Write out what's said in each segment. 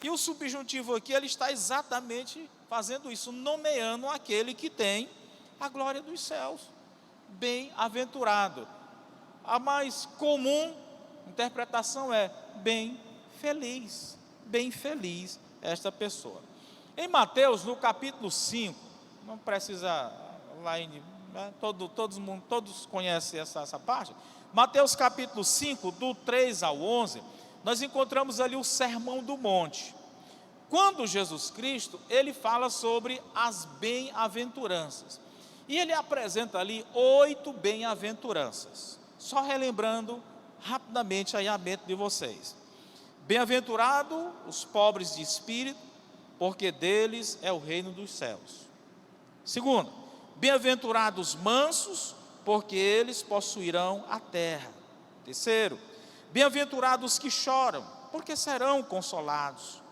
E o subjuntivo aqui, ele está exatamente fazendo isso, nomeando aquele que tem a glória dos céus. Bem-aventurado. A mais comum interpretação é bem feliz esta pessoa. Em Mateus, no capítulo 5, não precisa lá né, todos conhecem essa parte. Mateus capítulo 5, do 3 ao 11, nós encontramos ali o Sermão do Monte. Quando Jesus Cristo, ele fala sobre as bem-aventuranças. E ele apresenta ali 8 bem-aventuranças. Só relembrando rapidamente aí a mente de vocês. Bem-aventurado os pobres de espírito, porque deles é o reino dos céus. Segundo, bem-aventurados mansos, porque eles possuirão a terra. Terceiro, bem-aventurados que choram, porque serão consolados.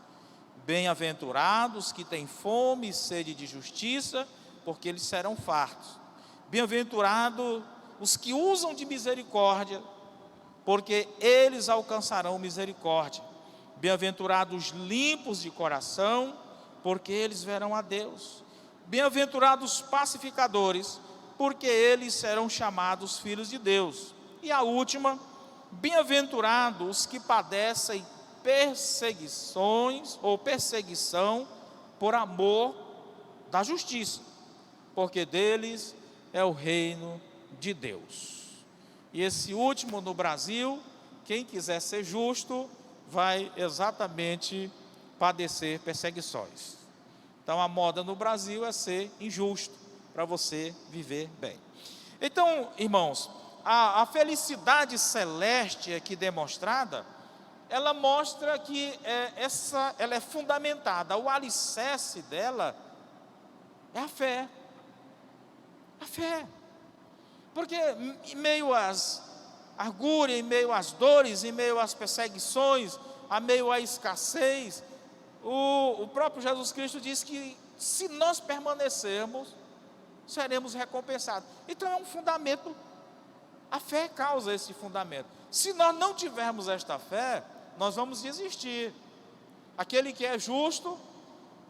Bem-aventurados que têm fome e sede de justiça, porque eles serão fartos. Bem-aventurados os que usam de misericórdia, porque eles alcançarão misericórdia. Bem-aventurados limpos de coração, porque eles verão a Deus. Bem-aventurados pacificadores, porque eles serão chamados filhos de Deus. E a última, bem-aventurados os que padecem perseguições ou perseguição por amor da justiça, porque deles é o reino de Deus. E esse último no Brasil, quem quiser ser justo, vai exatamente padecer perseguições. Então a moda no Brasil é ser injusto, para você viver bem. Então, irmãos, a felicidade celeste aqui demonstrada, ela mostra que ela é fundamentada, o alicerce dela é a fé. A fé. Porque em meio às agúrias, em meio às dores, em meio às perseguições, em meio à escassez, o próprio Jesus Cristo diz que se nós permanecermos, seremos recompensados. Então é um fundamento, a fé causa esse fundamento. Se nós não tivermos esta fé, nós vamos desistir. Aquele que é justo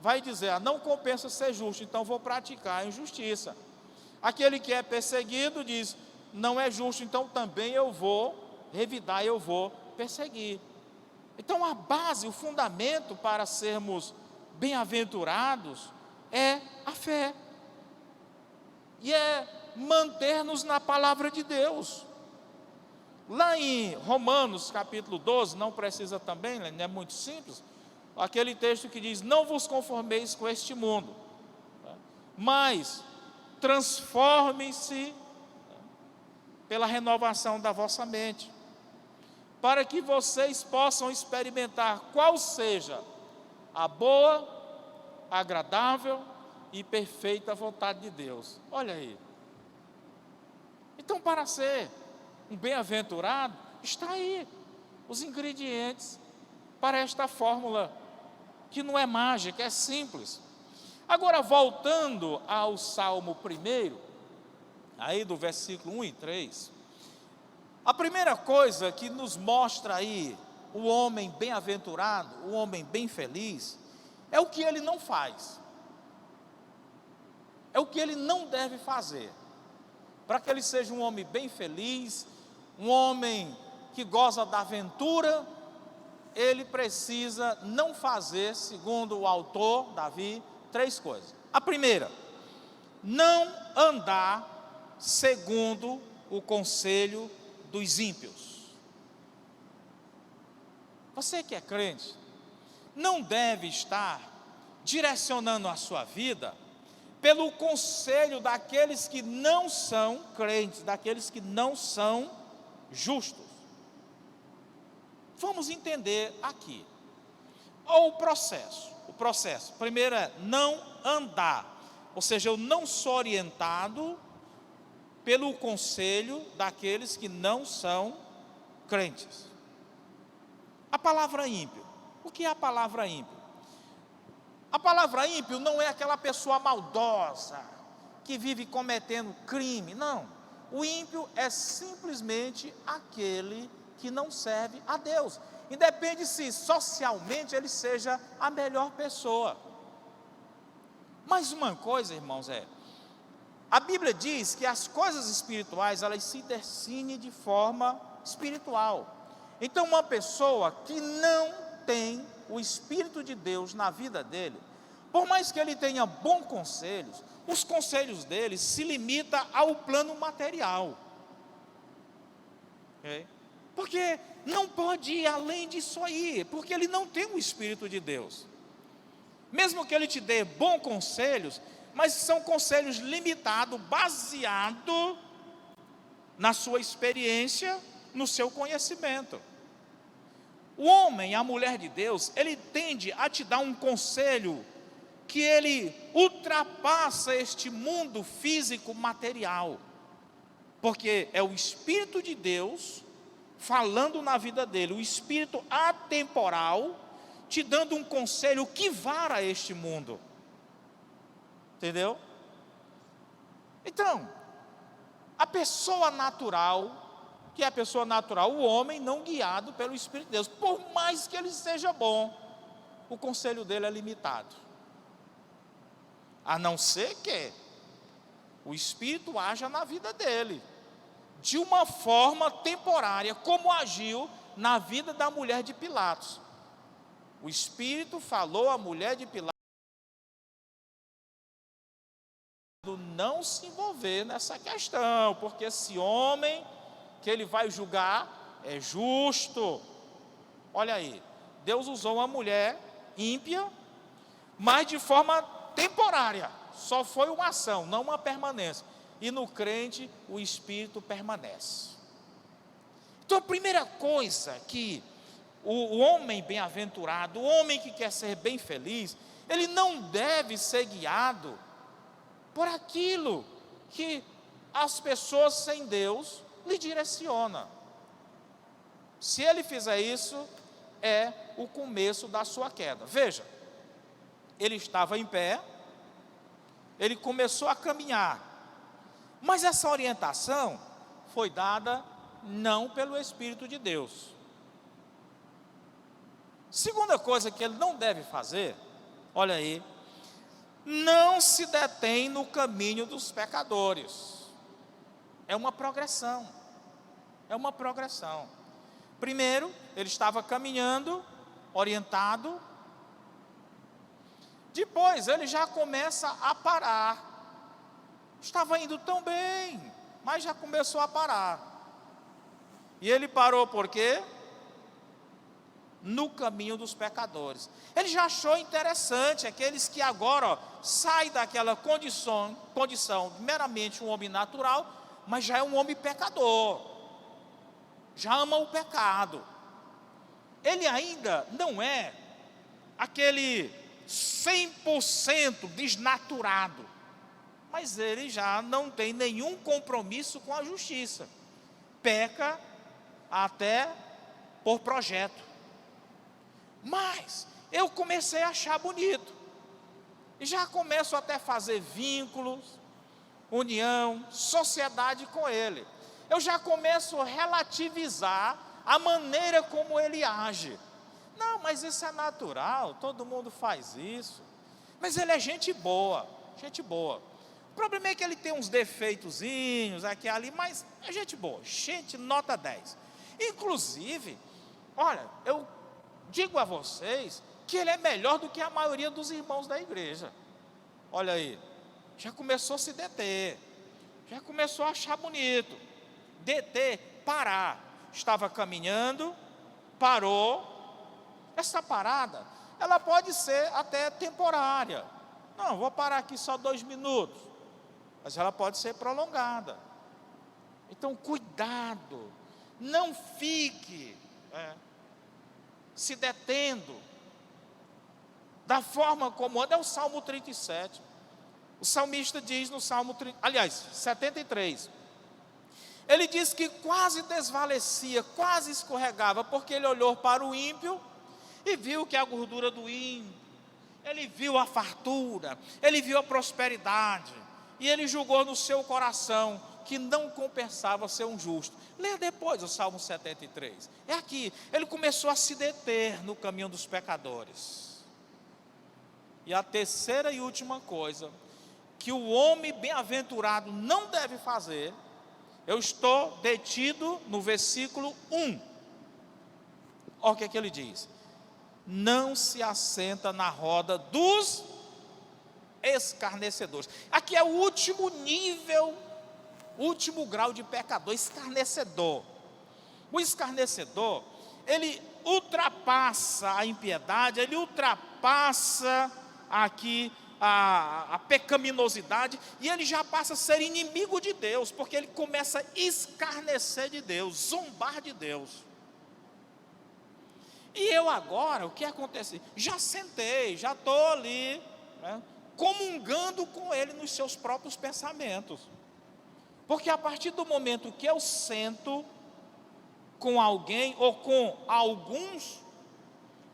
vai dizer, não compensa ser justo, então vou praticar a injustiça. Aquele que é perseguido diz, não é justo, então também eu vou revidar, eu vou perseguir. Então a base, o fundamento para sermos bem-aventurados é a fé. E é manter-nos na palavra de Deus. Lá em Romanos capítulo 12, não precisa também, não é muito simples, aquele texto que diz, não vos conformeis com este mundo, mas transformem-se pela renovação da vossa mente, para que vocês possam experimentar qual seja a boa, agradável e perfeita vontade de Deus. Olha aí. Então, para ser um bem-aventurado, está aí os ingredientes para esta fórmula, que não é mágica, é simples. Agora, voltando ao Salmo 1, aí do versículo 1 e 3, a primeira coisa que nos mostra aí o homem bem-aventurado, o homem bem feliz, é o que ele não faz, é o que ele não deve fazer. Para que ele seja um homem bem feliz, um homem que goza da aventura, ele precisa não fazer, segundo o autor, Davi, 3 coisas. A primeira, não andar segundo o conselho dos ímpios. Você que é crente, não deve estar direcionando a sua vida pelo conselho daqueles que não são crentes, daqueles que não são justos. Vamos entender aqui. O processo, primeiro é não andar, ou seja, eu não sou orientado pelo conselho daqueles que não são crentes. A palavra ímpio, o que é a palavra ímpio? A palavra ímpio não é aquela pessoa maldosa, que vive cometendo crime, não. O ímpio é simplesmente aquele que não serve a Deus. independe se socialmente ele seja a melhor pessoa. Mas uma coisa, irmãos, a Bíblia diz que as coisas espirituais, elas se discernem de forma espiritual. Então, uma pessoa que não tem o Espírito de Deus na vida dele, por mais que ele tenha bons conselhos, os conselhos dele se limitam ao plano material. Okay? Porque não pode ir além disso aí, porque ele não tem o Espírito de Deus. Mesmo que ele te dê bons conselhos, mas são conselhos limitados, baseados na sua experiência, no seu conhecimento. O homem, a mulher de Deus, ele tende a te dar um conselho que ele ultrapassa este mundo físico material, porque é o Espírito de Deus falando na vida dele, o Espírito atemporal te dando um conselho que vara este mundo. Entendeu? Então, a pessoa natural, que é a pessoa natural, o homem não guiado pelo Espírito de Deus, por mais que ele seja bom, o conselho dele é limitado. A não ser que o Espírito haja na vida dele, de uma forma temporária, como agiu na vida da mulher de Pilatos. O Espírito falou à mulher de Pilatos não se envolver nessa questão, porque esse homem que ele vai julgar é justo. Olha aí, Deus usou uma mulher ímpia, mas de forma temporária, só foi uma ação, não uma permanência. E no crente o Espírito permanece. Então a primeira coisa que o homem bem-aventurado, o homem que quer ser bem feliz, ele não deve ser guiado por aquilo que as pessoas sem Deus lhe direcionam. Se ele fizer isso, é o começo da sua queda. Veja, ele estava em pé, ele começou a caminhar, mas essa orientação foi dada não pelo Espírito de Deus. Segunda coisa que ele não deve fazer, olha aí, não se detém no caminho dos pecadores. É uma progressão. É uma progressão. Primeiro, ele estava caminhando, orientado. Depois, ele já começa a parar. Estava indo tão bem, mas já começou a parar. E ele parou por quê? No caminho dos pecadores. Ele já achou interessante aqueles que agora saem daquela condição meramente um homem natural, mas já é um homem pecador, já ama o pecado. Ele ainda não é aquele 100% desnaturado, mas ele já não tem nenhum compromisso com a justiça, peca até por projeto. Mas eu comecei a achar bonito, e já começo até a fazer vínculos, união, sociedade com ele. Eu já começo a relativizar a maneira como ele age. Não, mas isso é natural, todo mundo faz isso. Mas ele é gente boa, gente boa. O problema é que ele tem uns defeitozinhos aqui e ali, mas é gente boa, gente nota 10. Inclusive, olha, eu digo a vocês que ele é melhor do que a maioria dos irmãos da igreja. Olha aí, já começou a se deter, já começou a achar bonito. Deter, parar. Estava caminhando, parou. Essa parada, ela pode ser até temporária. Não, vou parar aqui só 2 minutos. Mas ela pode ser prolongada. Então, cuidado, não fique se detendo da forma como anda. É o Salmo 37. O salmista diz no Salmo 73, ele diz que quase desvalecia, quase escorregava, porque ele olhou para o ímpio e viu que a gordura do ímpio, ele viu a fartura, ele viu a prosperidade, e ele julgou no seu coração: que não compensava ser um justo. Leia depois o Salmo 73. É aqui, ele começou a se deter no caminho dos pecadores. E a terceira e última coisa que o homem bem-aventurado não deve fazer, eu estou detido no versículo 1. Olha o que é que ele diz: não se assenta na roda dos escarnecedores. Aqui é o último nível, último grau de pecador, escarnecedor. O escarnecedor, ele ultrapassa a impiedade, ele ultrapassa aqui a pecaminosidade, e ele já passa a ser inimigo de Deus, porque ele começa a escarnecer de Deus, zombar de Deus. E eu agora, o que acontece? Já sentei, já estou ali, né, comungando com ele nos seus próprios pensamentos. Porque a partir do momento que eu sento com alguém ou com alguns,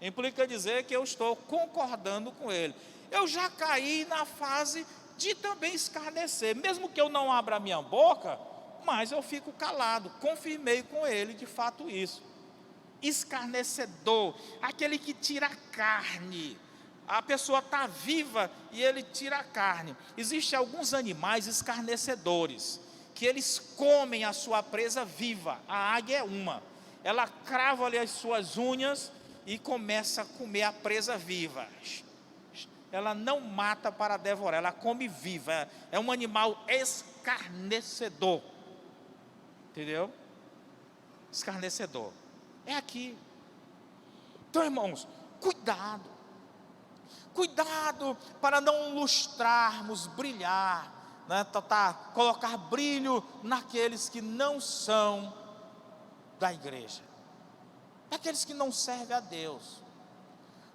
implica dizer que eu estou concordando com ele. Eu já caí na fase de também escarnecer, mesmo que eu não abra a minha boca, mas eu fico calado, confirmei com ele de fato isso. Escarnecedor, aquele que tira a carne. A pessoa está viva e ele tira a carne. Existem alguns animais escarnecedores, que eles comem a sua presa viva. A águia é uma. Ela crava ali as suas unhas e começa a comer a presa viva. Ela não mata para devorar, ela come viva. É um animal escarnecedor. Entendeu? Escarnecedor. É aqui. Então, irmãos, cuidado. Cuidado para não lustrarmos, brilhar, né, colocar brilho naqueles que não são da igreja, naqueles que não servem a Deus.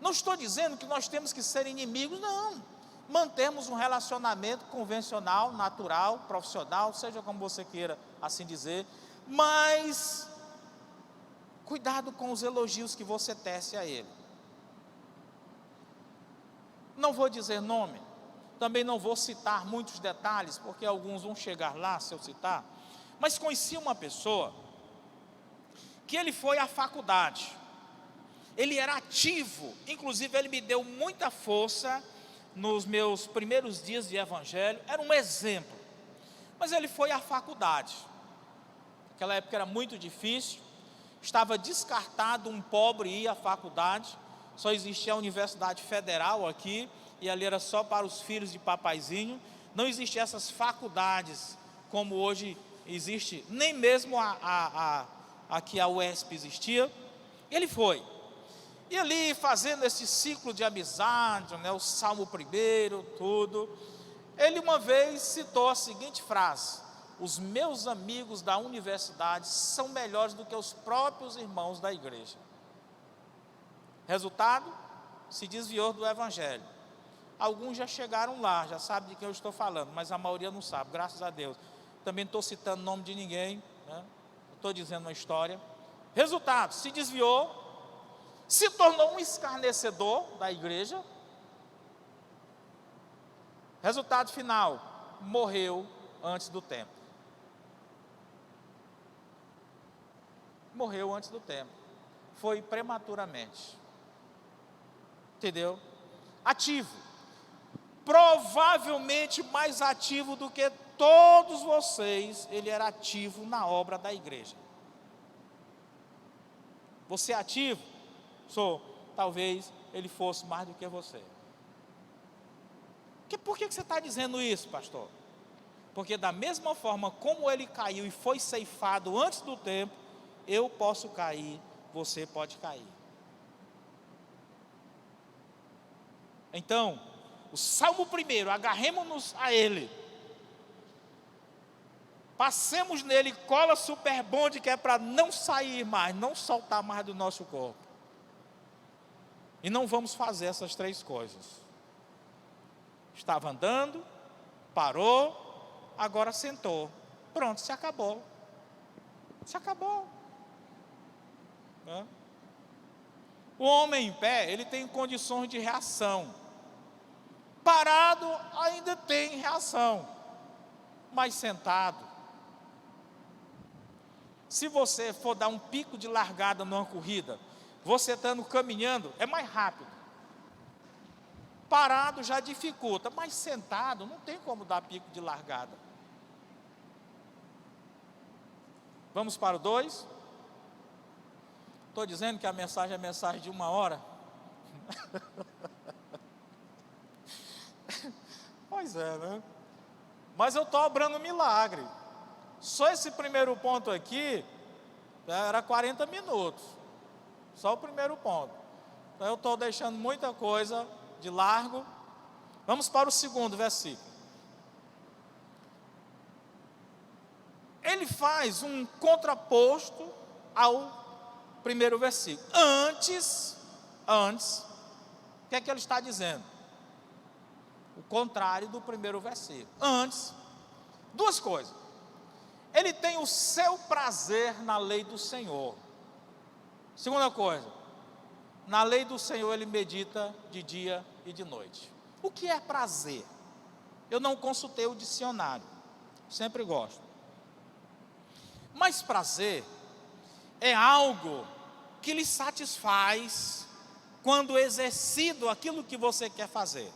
Não estou dizendo que nós temos que ser inimigos, não. Mantemos um relacionamento convencional, natural, profissional, seja como você queira assim dizer, mas cuidado com os elogios que você tece a ele. Não vou dizer nome, também não vou citar muitos detalhes, porque alguns vão chegar lá se eu citar, mas conheci uma pessoa que ele foi à faculdade, ele era ativo, inclusive ele me deu muita força nos meus primeiros dias de evangelho, era um exemplo, mas ele foi à faculdade, naquela época era muito difícil, estava descartado um pobre ir à faculdade, só existia a Universidade Federal aqui, e ali era só para os filhos de papaizinho, não existiam essas faculdades como hoje existe, nem mesmo aqui a UESP existia. Ele foi, e ali fazendo esse ciclo de amizade, né, o Salmo 1, tudo, ele uma vez citou a seguinte frase: os meus amigos da universidade são melhores do que os próprios irmãos da igreja. Resultado, se desviou do evangelho. Alguns já chegaram lá, já sabem de quem eu estou falando, mas a maioria não sabe, graças a Deus. Também não estou citando o nome de ninguém, né? Estou dizendo uma história. Resultado, se desviou, se tornou um escarnecedor da igreja. Resultado final, morreu antes do tempo. Morreu antes do tempo. Foi prematuramente. Entendeu? Ativo. Provavelmente mais ativo do que todos vocês, ele era ativo na obra da igreja. Você é ativo? Sou. Talvez ele fosse mais do que você. Por que você está dizendo isso, pastor? Porque da mesma forma como ele caiu e foi ceifado antes do tempo, eu posso cair, você pode cair. Então, o Salmo 1, agarremos-nos a ele. Passemos nele cola super bonde, que é para não sair mais, não soltar mais do nosso corpo. E não vamos fazer essas três coisas. Estava andando, parou, agora sentou. Pronto, se acabou. Se acabou. O homem em pé, ele tem condições de reação. Parado, ainda tem reação. Mas sentado, Se você for dar um pico de largada numa corrida, você estando caminhando, é mais rápido. Parado já dificulta, mas sentado não tem como dar pico de largada. Vamos para o 2? Estou dizendo que a mensagem é mensagem de 1 hora. Pois é, né? Mas eu estou obrando milagre. Só esse primeiro ponto aqui era 40 minutos. Só o primeiro ponto. Então eu estou deixando muita coisa de largo. Vamos para o segundo versículo. Ele faz um contraposto ao primeiro versículo. Antes, o que é que ele está dizendo? O contrário do primeiro versículo. Antes, duas coisas. Ele tem o seu prazer na lei do Senhor. Segunda coisa, na lei do Senhor ele medita de dia e de noite. O que é prazer? Eu não consultei o dicionário, sempre gosto. Mas prazer é algo que lhe satisfaz quando exercido aquilo que você quer fazer.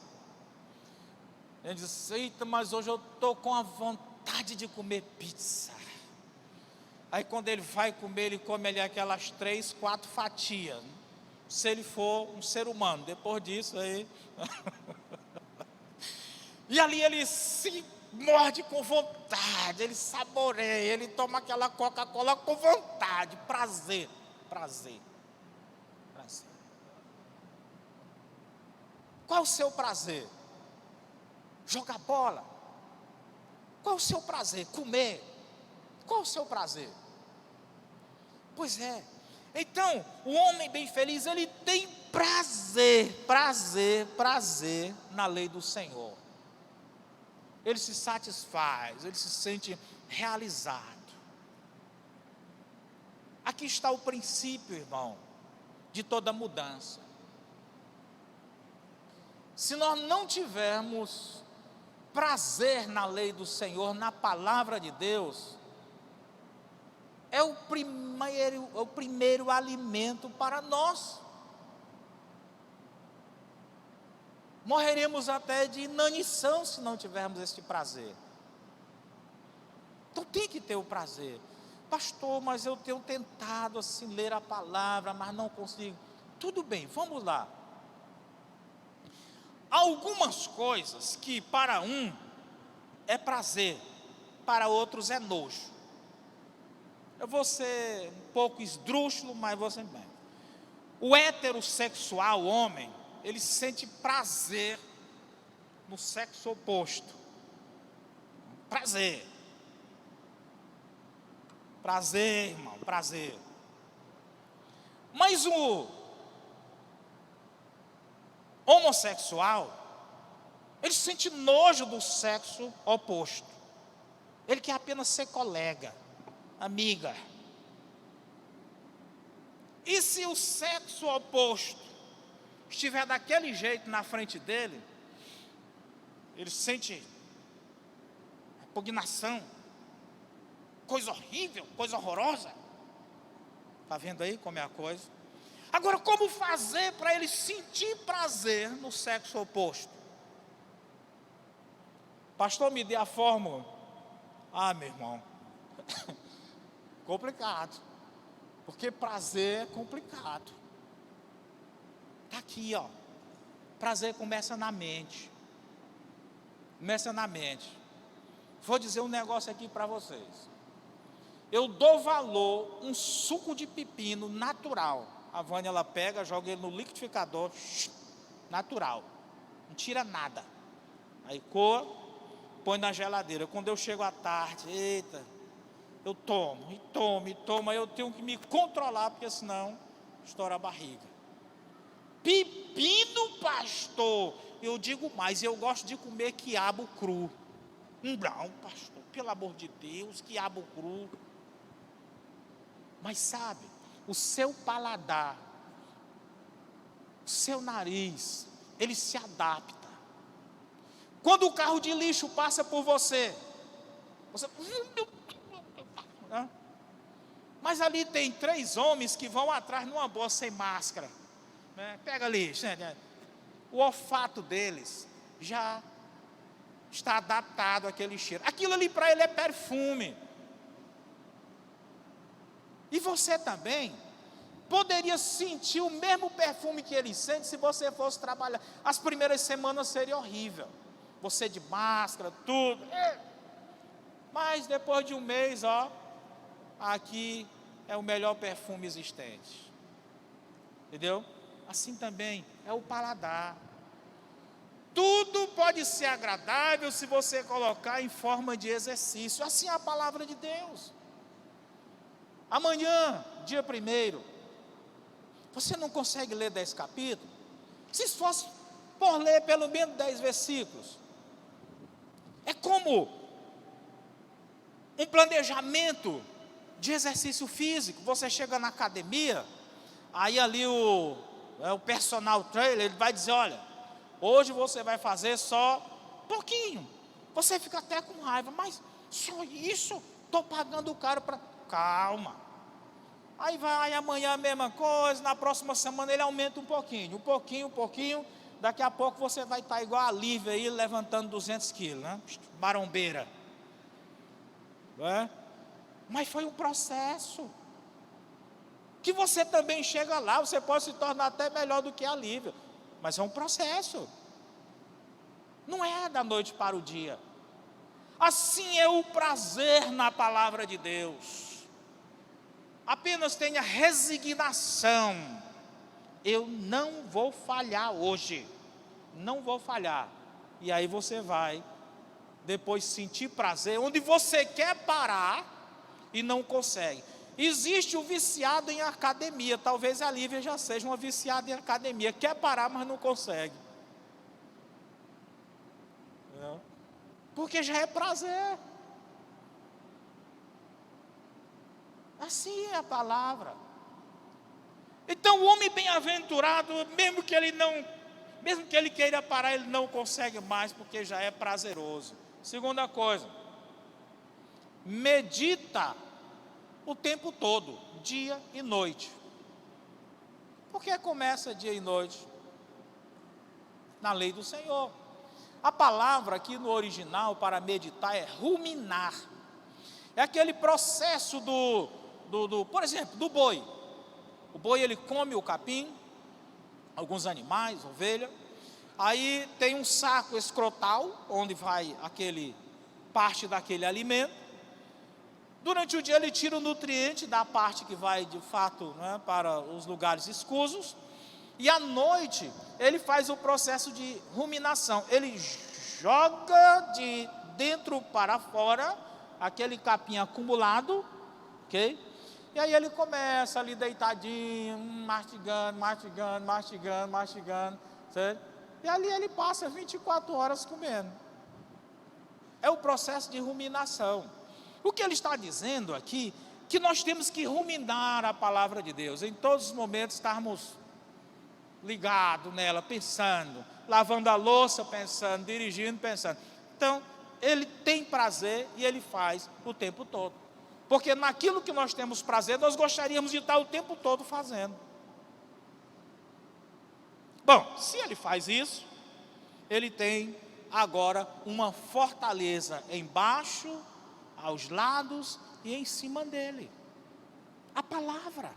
Ele diz: eita, mas hoje eu estou com a vontade de comer pizza. Aí quando ele vai comer, ele come ali aquelas 3, 4 fatias. Se ele for um ser humano, depois disso aí. E ali ele se morde com vontade, ele saboreia, ele toma aquela Coca-Cola com vontade. Prazer. Qual é o seu prazer? Jogar bola. Qual é o seu prazer? Comer. Qual é o seu prazer? Pois é. Então, o homem bem feliz, ele tem prazer na lei do Senhor. Ele se satisfaz, ele se sente realizado. Aqui está o princípio, irmão, de toda mudança. Se nós não tivermos prazer na lei do Senhor, na palavra de Deus, é o primeiro alimento para nós. Morreremos até de inanição se não tivermos este prazer. Então tem que ter o prazer. Pastor, mas eu tenho tentado assim ler a palavra, mas não consigo. Tudo bem, vamos lá. Algumas coisas que para um é prazer, para outros é nojo. Eu vou ser um pouco esdrúxulo, mas vou ser bem. O heterossexual, o homem, ele sente prazer no sexo oposto. Prazer, irmão, prazer. Mas o homossexual, ele sente nojo do sexo oposto. Ele quer apenas ser colega, amiga. E se o sexo oposto estiver daquele jeito na frente dele, ele sente repugnação, coisa horrível, coisa horrorosa. Está vendo aí como é a coisa? Agora, como fazer para ele sentir prazer no sexo oposto? Pastor, me dê a fórmula. Ah, meu irmão, complicado, porque prazer é complicado. Está aqui, ó. Prazer começa na mente. Vou dizer um negócio aqui para vocês. Eu dou valor um suco de pepino natural. A Vânia, ela pega, joga ele no liquidificador, natural, não tira nada. Aí coa, põe na geladeira. Quando eu chego à tarde, eita, eu tomo, aí eu tenho que me controlar, porque senão estoura a barriga. Pepino, pastor, eu digo mais, eu gosto de comer quiabo cru. Não, pastor, pelo amor de Deus, quiabo cru. Mas sabe, o seu paladar, o seu nariz, ele se adapta. Quando o carro de lixo passa por você, Mas ali tem 3 homens que vão atrás numa boa sem máscara, né? Pega ali, gente, o olfato deles já está adaptado àquele cheiro. Aquilo ali para ele é perfume. E você também poderia sentir o mesmo perfume que ele sente se você fosse trabalhar. As primeiras semanas seria horrível, você de máscara, tudo. Mas depois de um mês, aqui é o melhor perfume existente. Entendeu? Assim também é o paladar. Tudo pode ser agradável se você colocar em forma de exercício. Assim é a palavra de Deus. Amanhã, dia 1º, você não consegue ler 10 capítulos? Se fosse por ler pelo menos 10 versículos. É como um planejamento de exercício físico. Você chega na academia, aí ali o personal trainer, ele vai dizer, olha, hoje você vai fazer só pouquinho. Você fica até com raiva, mas só isso? Estou pagando caro para... Calma. Aí vai, amanhã a mesma coisa, na próxima semana ele aumenta um pouquinho. Daqui a pouco você vai estar igual a Lívia aí, levantando 200 quilos, né? Marombeira. Não é? Mas foi um processo. Que você também chega lá, você pode se tornar até melhor do que a Lívia. Mas é um processo. Não é da noite para o dia. Assim é o prazer na palavra de Deus. Apenas tenha resignação. Eu não vou falhar hoje. Não vou falhar. E aí você vai depois sentir prazer, onde você quer parar e não consegue. Existe o viciado em academia. Talvez a Lívia já seja uma viciada em academia. Quer parar, mas não consegue. Porque já é prazer. Assim é a palavra. Então o homem bem-aventurado, mesmo que ele queira parar, ele não consegue mais, porque já é prazeroso. Segunda coisa, medita o tempo todo, dia e noite. Por que começa dia e noite? Na lei do Senhor. A palavra aqui no original para meditar é ruminar. É aquele processo por exemplo, do boi. O boi ele come o capim, alguns animais, ovelha. Aí tem um saco escrotal, onde vai parte daquele alimento. Durante o dia ele tira o nutriente da parte que vai de fato, né, para os lugares escusos. E à noite ele faz o processo de ruminação. Ele joga de dentro para fora aquele capim acumulado, ok? E aí ele começa ali deitadinho, mastigando, certo? E ali ele passa 24 horas comendo. É o processo de ruminação. O que ele está dizendo aqui, que nós temos que ruminar a palavra de Deus. Em todos os momentos estarmos ligados nela, pensando, lavando a louça pensando, dirigindo pensando. Então, ele tem prazer e ele faz o tempo todo. Porque naquilo que nós temos prazer, nós gostaríamos de estar o tempo todo fazendo. Bom, se ele faz isso, ele tem agora uma fortaleza embaixo, aos lados e em cima dele. A palavra.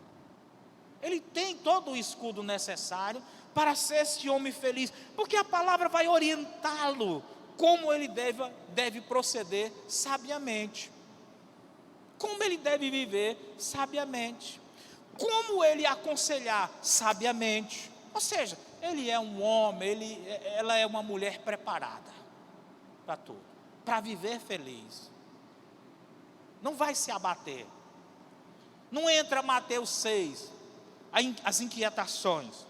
Ele tem todo o escudo necessário para ser esse homem feliz. Porque a palavra vai orientá-lo como ele deve proceder sabiamente. Como ele deve viver sabiamente. Como ele aconselhar sabiamente. Ou seja, ele é um homem, ela é uma mulher preparada para tudo. Para viver feliz. Não vai se abater. Não entra Mateus 6, as inquietações.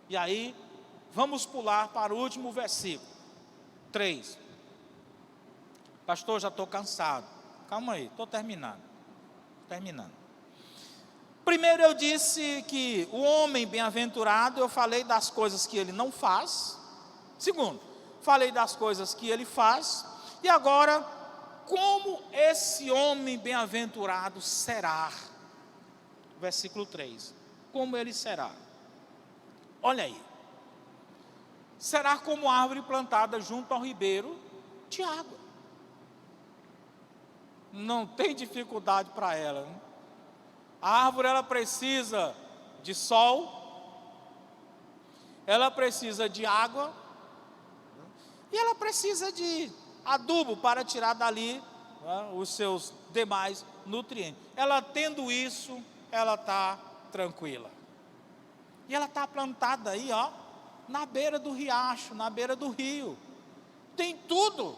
E aí, vamos pular para o último versículo. 3. Pastor, já estou cansado. Calma aí, estou terminando. Primeiro eu disse que o homem bem-aventurado, eu falei das coisas que ele não faz. Segundo, falei das coisas que ele faz. E agora, como esse homem bem-aventurado será? versículo 3. Como ele será? Olha aí. Será como árvore plantada junto ao ribeiro de água. Não tem dificuldade para ela, né? A árvore, ela precisa de sol, ela precisa de água, e ela precisa de adubo para tirar dali, né, os seus demais nutrientes. Ela tendo isso, ela está tranquila. E ela está plantada aí, ó, na beira do riacho, na beira do rio. Tem tudo.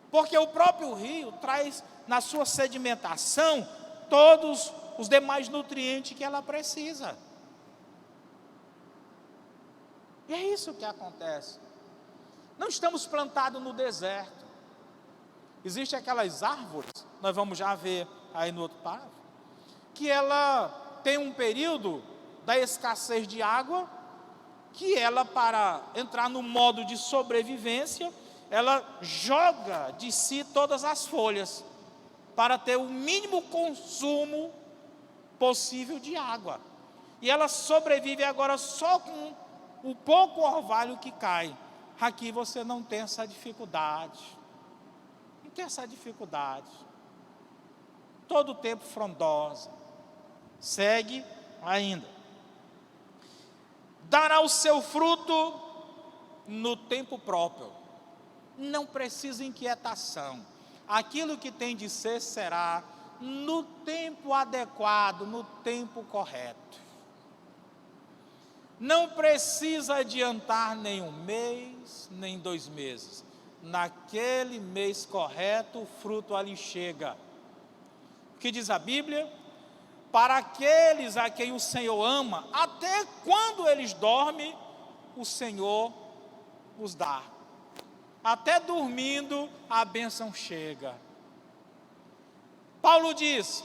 Porque o próprio rio traz na sua sedimentação todos os demais nutrientes que ela precisa. E é isso que acontece. Não estamos plantados no deserto. Existem aquelas árvores, nós vamos já ver aí no outro parágrafo, que ela tem um período da escassez de água, que ela, para entrar no modo de sobrevivência, ela joga de si todas as folhas, para ter o mínimo consumo possível de água. E ela sobrevive agora só com o pouco orvalho que cai. Aqui você não tem essa dificuldade. Não tem essa dificuldade. Todo o tempo frondosa. Segue ainda. Dará o seu fruto no tempo próprio. Não precisa inquietação. Aquilo que tem de ser, será no tempo adequado, no tempo correto. Não precisa adiantar nem um mês, nem 2 meses. Naquele mês correto, o fruto ali chega. O que diz a Bíblia? Para aqueles a quem o Senhor ama, até quando eles dormem, o Senhor os dá. Até dormindo, a bênção chega. Paulo diz,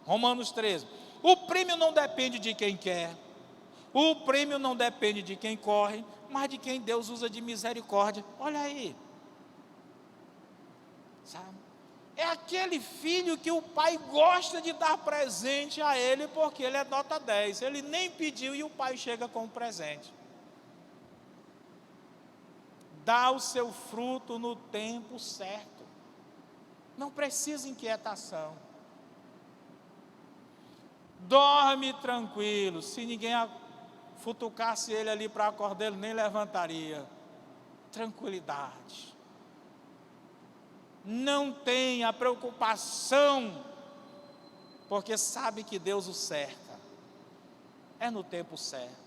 Romanos 13, o prêmio não depende de quem quer, o prêmio não depende de quem corre, mas de quem Deus usa de misericórdia. Olha aí, sabe? É aquele filho que o pai gosta de dar presente a ele, porque ele é nota 10, ele nem pediu e o pai chega com o presente. Dá o seu fruto no tempo certo. Não precisa inquietação. Dorme tranquilo. Se ninguém futucasse ele ali para acordar, ele nem levantaria. Tranquilidade. Não tenha preocupação, porque sabe que Deus o cerca. É no tempo certo.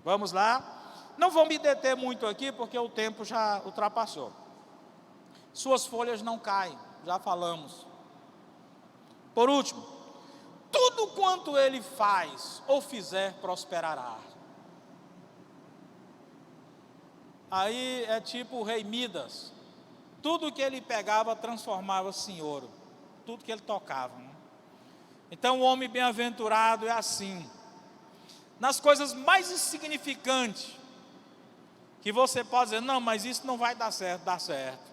Vamos lá? Não vou me deter muito aqui, porque o tempo já ultrapassou. Suas folhas não caem, já falamos. Por último, tudo quanto ele faz ou fizer prosperará. Aí é tipo o rei Midas. Tudo que ele pegava transformava-se em ouro. Tudo que ele tocava, né? Então o homem bem-aventurado é assim. Nas coisas mais insignificantes, que você pode dizer, não, mas isso não vai dar certo, dá certo.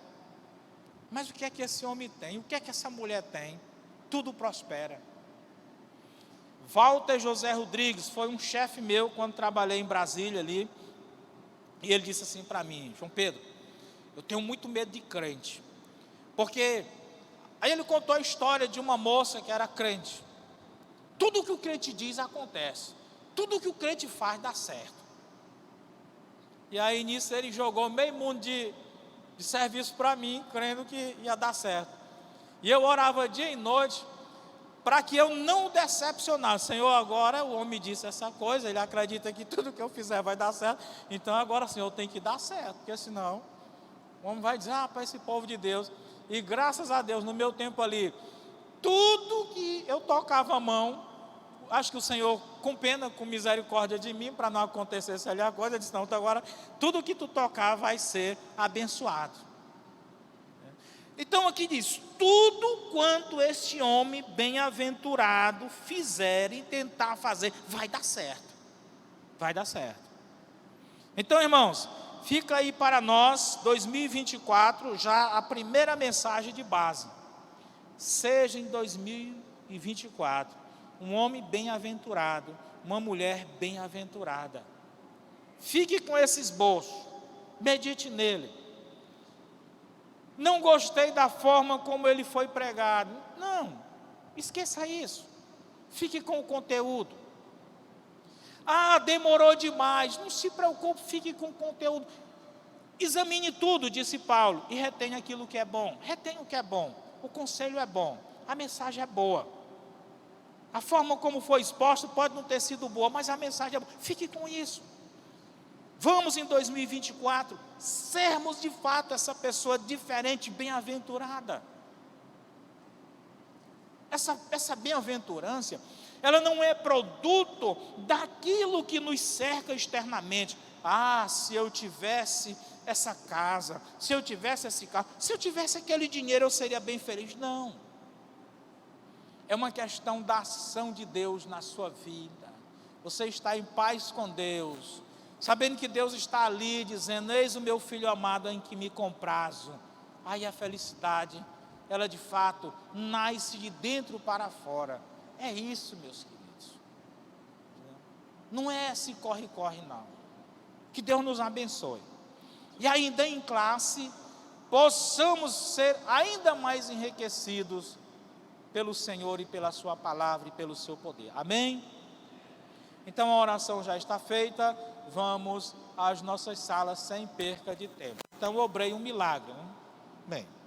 Mas o que é que esse homem tem? O que é que essa mulher tem? Tudo prospera. Walter José Rodrigues foi um chefe meu quando trabalhei em Brasília ali. E ele disse assim para mim, João Pedro, eu tenho muito medo de crente. Porque, aí ele contou a história de uma moça que era crente. Tudo que o crente diz acontece. Tudo que o crente faz dá certo. E aí nisso ele jogou meio mundo de serviço para mim, crendo que ia dar certo. E eu orava dia e noite, para que eu não decepcionasse. Senhor, agora o homem disse essa coisa, ele acredita que tudo que eu fizer vai dar certo. Então agora, Senhor, tem que dar certo, porque senão o homem vai dizer, para esse povo de Deus. E graças a Deus, no meu tempo ali, tudo que eu tocava a mão, acho que o Senhor, com pena, com misericórdia de mim, para não acontecer ali a coisa, ele disse, não, então agora, tudo que tu tocar vai ser abençoado. Então aqui diz, tudo quanto este homem bem-aventurado fizer e tentar fazer, vai dar certo. Vai dar certo. Então, irmãos, fica aí para nós, 2024, já a primeira mensagem de base. Seja em 2024, 2024, um homem bem-aventurado, uma mulher bem-aventurada. Fique com esse esboço, medite nele. Não gostei da forma como ele foi pregado. Não, esqueça isso. Fique com o conteúdo. Ah, demorou demais. Não se preocupe, fique com o conteúdo. Examine tudo, disse Paulo, e retenha aquilo que é bom. Retenha o que é bom. O conselho é bom. A mensagem é boa. A forma como foi exposta pode não ter sido boa, mas a mensagem é boa. Fique com isso. Vamos em 2024 sermos de fato essa pessoa diferente, bem-aventurada. Essa bem-aventurança, ela não é produto daquilo que nos cerca externamente. Ah, se eu tivesse essa casa, se eu tivesse esse carro, se eu tivesse aquele dinheiro, eu seria bem feliz. Não. É uma questão da ação de Deus na sua vida. Você está em paz com Deus, sabendo que Deus está ali, dizendo: eis o meu filho amado em que me comprazo. Aí a felicidade, ela de fato nasce de dentro para fora. É isso, meus queridos. Não é esse corre-corre, não. Que Deus nos abençoe. E ainda em classe, possamos ser ainda mais enriquecidos pelo Senhor e pela sua palavra e pelo seu poder. Amém? Então a oração já está feita. Vamos às nossas salas sem perca de tempo. Então eu obrei um milagre, né? Bem.